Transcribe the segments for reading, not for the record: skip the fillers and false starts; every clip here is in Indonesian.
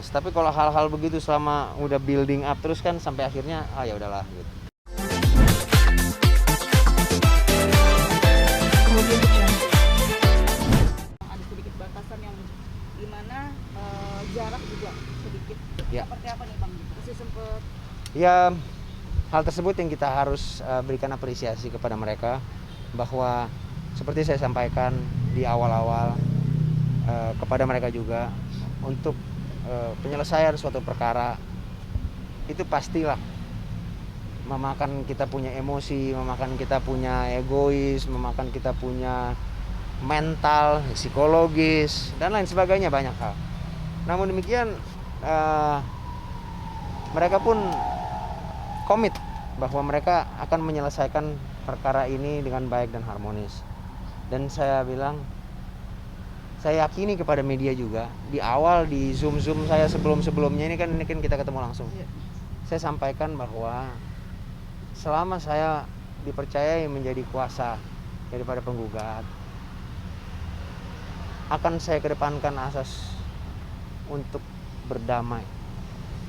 jelas. Tapi kalau hal-hal begitu selama udah building up terus kan sampai akhirnya ya udahlah gitu. Ada sedikit batasan yang dimana jarak juga sedikit. Ya. Seperti apa nih Bang? Masih sempet Ya, hal tersebut yang kita harus berikan apresiasi kepada mereka, bahwa seperti saya sampaikan di awal-awal kepada mereka juga, untuk penyelesaian suatu perkara itu pastilah memakan kita punya emosi, memakan kita punya egois, memakan kita punya mental, psikologis, dan lain sebagainya, banyak hal. Namun demikian mereka pun komit bahwa mereka akan menyelesaikan perkara ini dengan baik dan harmonis. Dan saya bilang, saya yakini kepada media juga, di awal di Zoom saya sebelumnya ini kan kita ketemu langsung. Saya sampaikan bahwa selama saya dipercayai menjadi kuasa daripada penggugat, akan saya kedepankan asas untuk berdamai.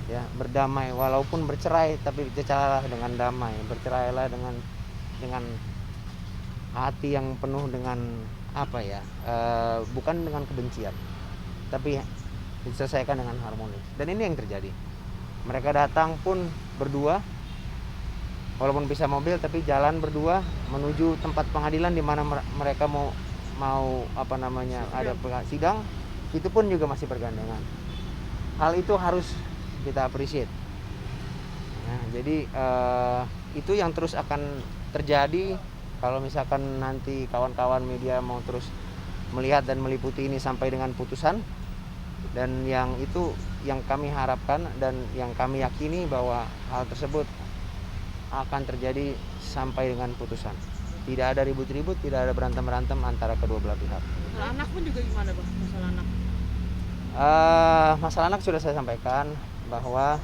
Ya, berdamai walaupun bercerai, tapi bercerailah dengan damai, bercerailah dengan hati yang penuh dengan bukan dengan kebencian, tapi diselesaikan dengan harmonis. Dan ini yang terjadi. Mereka datang pun berdua, walaupun bisa mobil, tapi jalan berdua menuju tempat pengadilan di mana mereka mau ada sidang, itu pun juga masih bergandengan. Hal itu harus kita appreciate. Nah, jadi itu yang terus akan terjadi kalau misalkan nanti kawan-kawan media mau terus melihat dan meliputi ini sampai dengan putusan. Dan yang itu yang kami harapkan dan yang kami yakini bahwa hal tersebut akan terjadi sampai dengan putusan. Tidak ada ribut-ribut, tidak ada berantem-berantem antara kedua belah pihak. masalah anak pun juga gimana Bang? Masalah anak. Masalah anak sudah saya sampaikan bahwa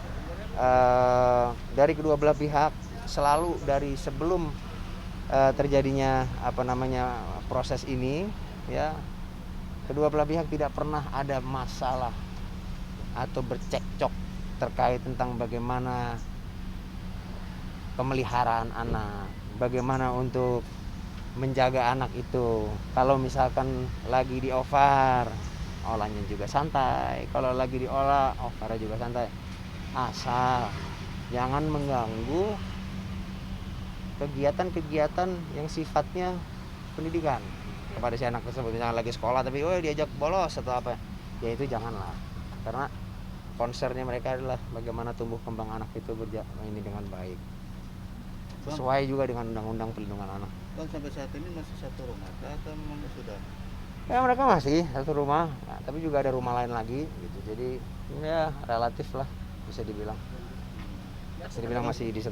dari kedua belah pihak selalu dari sebelum terjadinya proses ini, ya, kedua belah pihak tidak pernah ada masalah atau bercekcok terkait tentang bagaimana pemeliharaan anak, bagaimana untuk menjaga anak itu. Kalau misalkan lagi diovar, olahnya juga santai. Kalau lagi diolah, ovarnya juga santai. Asal jangan mengganggu kegiatan-kegiatan yang sifatnya pendidikan kepada si anak tersebut. Misalnya lagi sekolah tapi diajak bolos atau apa, ya itu janganlah. Karena concernnya mereka adalah bagaimana tumbuh kembang anak itu ini dengan baik, sesuai juga dengan undang-undang perlindungan anak. Bang, sampai saat ini masih satu rumah atau memang sudah? Ya, mereka masih satu rumah, nah, tapi juga ada rumah lain lagi gitu. Jadi ya relatif lah bisa dibilang. Bisa dibilang masih di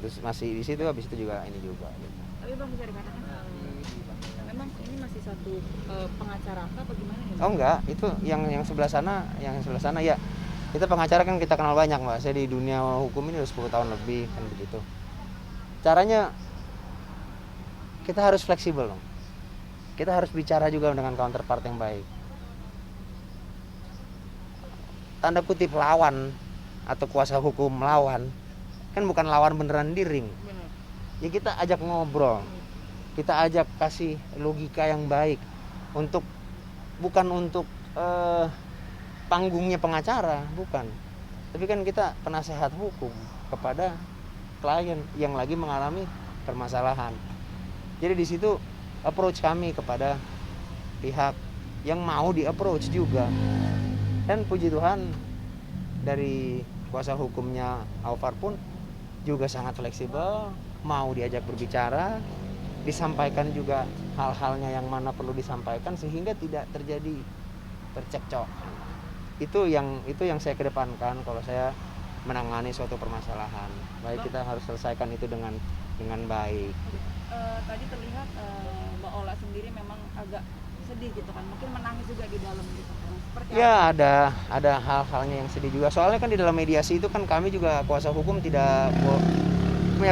situ, habis itu juga ini juga gitu. Tapi Bang bisa dikatakan memang ini masih satu pengacara apa gimana nih? Oh enggak, itu yang sebelah sana ya. Kita pengacara kan kita kenal banyak, Mbak. Saya di dunia hukum ini udah 10 tahun lebih kan begitu. Caranya kita harus fleksibel dong. Kita harus bicara juga dengan counterpart yang baik. Tanda kutip lawan atau kuasa hukum lawan kan bukan lawan beneran di ring. Ya kita ajak ngobrol. Kita ajak kasih logika yang baik bukan untuk panggungnya pengacara, bukan. Tapi kan kita penasehat hukum kepada klien yang lagi mengalami permasalahan. Jadi di situ approach kami kepada pihak yang mau di-approach juga. Dan puji Tuhan dari kuasa hukumnya Aufar pun juga sangat fleksibel, mau diajak berbicara, disampaikan juga hal-halnya yang mana perlu disampaikan sehingga tidak terjadi percekcok. Itu yang saya kedepankan kalau saya menangani suatu permasalahan. Baik, kita harus selesaikan itu dengan baik. Tadi terlihat Mbak Ola sendiri memang agak sedih gitu kan, mungkin menangis juga di dalam gitu kan. Seperti Ya ada hal-halnya yang sedih juga. Soalnya kan di dalam mediasi itu kan kami juga kuasa hukum tidak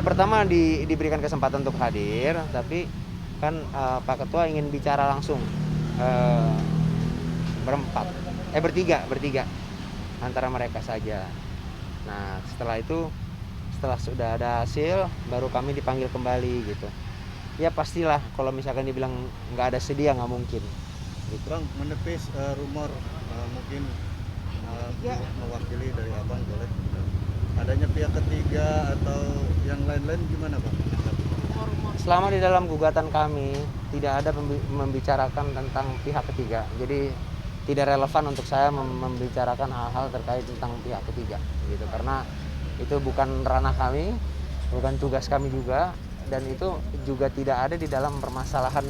pertama diberikan kesempatan untuk hadir, tapi kan Pak Ketua ingin bicara langsung bertiga. antara mereka saja. Nah, setelah itu, setelah sudah ada hasil, baru kami dipanggil kembali gitu. Ya pastilah kalau misalkan dibilang nggak ada sedih ya nggak mungkin. Gitu. Bang, menepis rumor mungkin mewakili dari abang boleh adanya pihak ketiga atau yang lain-lain gimana bang? Selama di dalam gugatan kami tidak ada membicarakan tentang pihak ketiga, jadi tidak relevan untuk saya membicarakan hal-hal terkait tentang pihak ketiga, gitu. Karena itu bukan ranah kami, bukan tugas kami juga, dan itu juga tidak ada di dalam permasalahan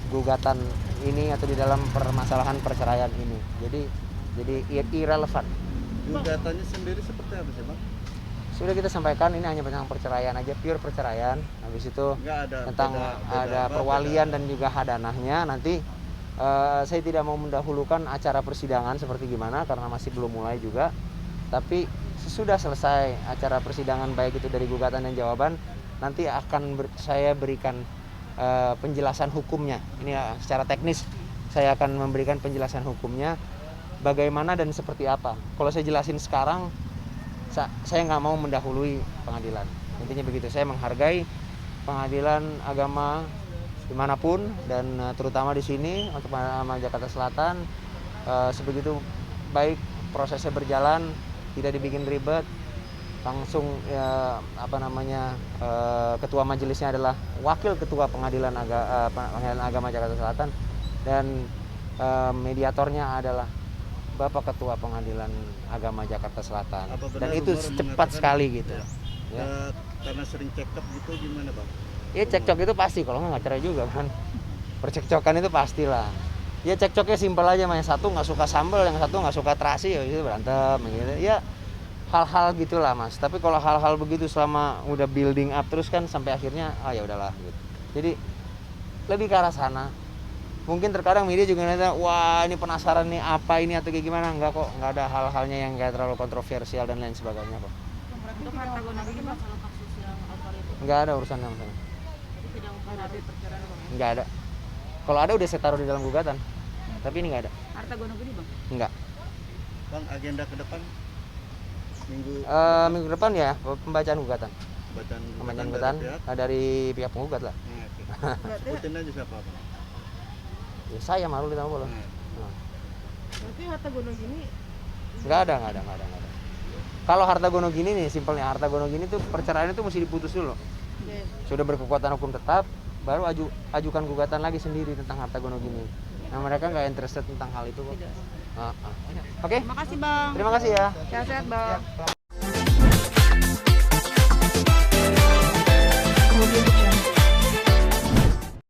gugatan ini atau di dalam permasalahan perceraian ini. Jadi irrelevan. Gugatannya sendiri seperti apa sih bang? Sudah kita sampaikan ini hanya tentang perceraian aja, pure perceraian. Habis itu Nggak ada tentang ada perwalian dan juga hadanahnya. Nanti saya tidak mau mendahulukan acara persidangan seperti gimana karena masih belum mulai juga. Tapi sesudah selesai acara persidangan baik itu dari gugatan dan jawaban, nanti akan saya berikan penjelasan hukumnya. Ini secara teknis saya akan memberikan penjelasan hukumnya bagaimana dan seperti apa. Kalau saya jelasin sekarang, saya nggak mau mendahului pengadilan. Intinya begitu. Saya menghargai pengadilan agama dimanapun dan terutama di sini untuk pengadilan Jakarta Selatan. Sebegitu baik prosesnya berjalan, tidak dibikin ribet. Langsung ketua majelisnya adalah wakil ketua pengadilan agama Jakarta Selatan dan mediatornya adalah Bapak Ketua Pengadilan Agama Jakarta Selatan. Dan itu cepat sekali gitu. Ya. Karena sering cekcok gitu gimana bang? Ya cekcok itu pasti, kalau nggak cerai juga kan. Percekcokan itu pastilah. Ya cekcoknya simpel aja, yang satu nggak suka sambal, yang satu nggak suka terasi, ya itu berantem gitu. Ya hal-hal gitulah mas. Tapi kalau hal-hal begitu selama udah building up terus kan sampai akhirnya ya udahlah gitu. Jadi lebih ke arah sana. Mungkin terkadang media juga nanya, wah ini penasaran nih apa ini atau kayak gimana. Enggak kok, nggak ada hal-halnya yang kayak terlalu kontroversial dan lain sebagainya kok. Untuk harta gono ini masalah kasus yang asal itu Nggak ada urusan sama saya. jadi tidak mempengaruhi perceraian bang. Nggak ada. Kalau ada udah saya taruh di dalam gugatan. Tapi ini nggak ada. Harta gono gini bang. Nggak. Bang, agenda ke depan Minggu depan ya pembacaan gugatan. bacaan Gugatan dari pihak. dari pihak penggugat lah. Nah, oke. Sebutin aja siapa bang? Ya, saya malu ditambah boleh. Nah, Berarti harta gono gini Nggak ada. Kalau harta gono gini nih, simpelnya harta gono gini tuh perceraian itu mesti diputus dulu. Sudah berkekuatan hukum tetap, baru ajukan gugatan lagi sendiri tentang harta gono gini. Nah mereka nggak interested tentang hal itu kok. tidak. Oke, Terima kasih bang. terima kasih ya. Sehat-sehat bang.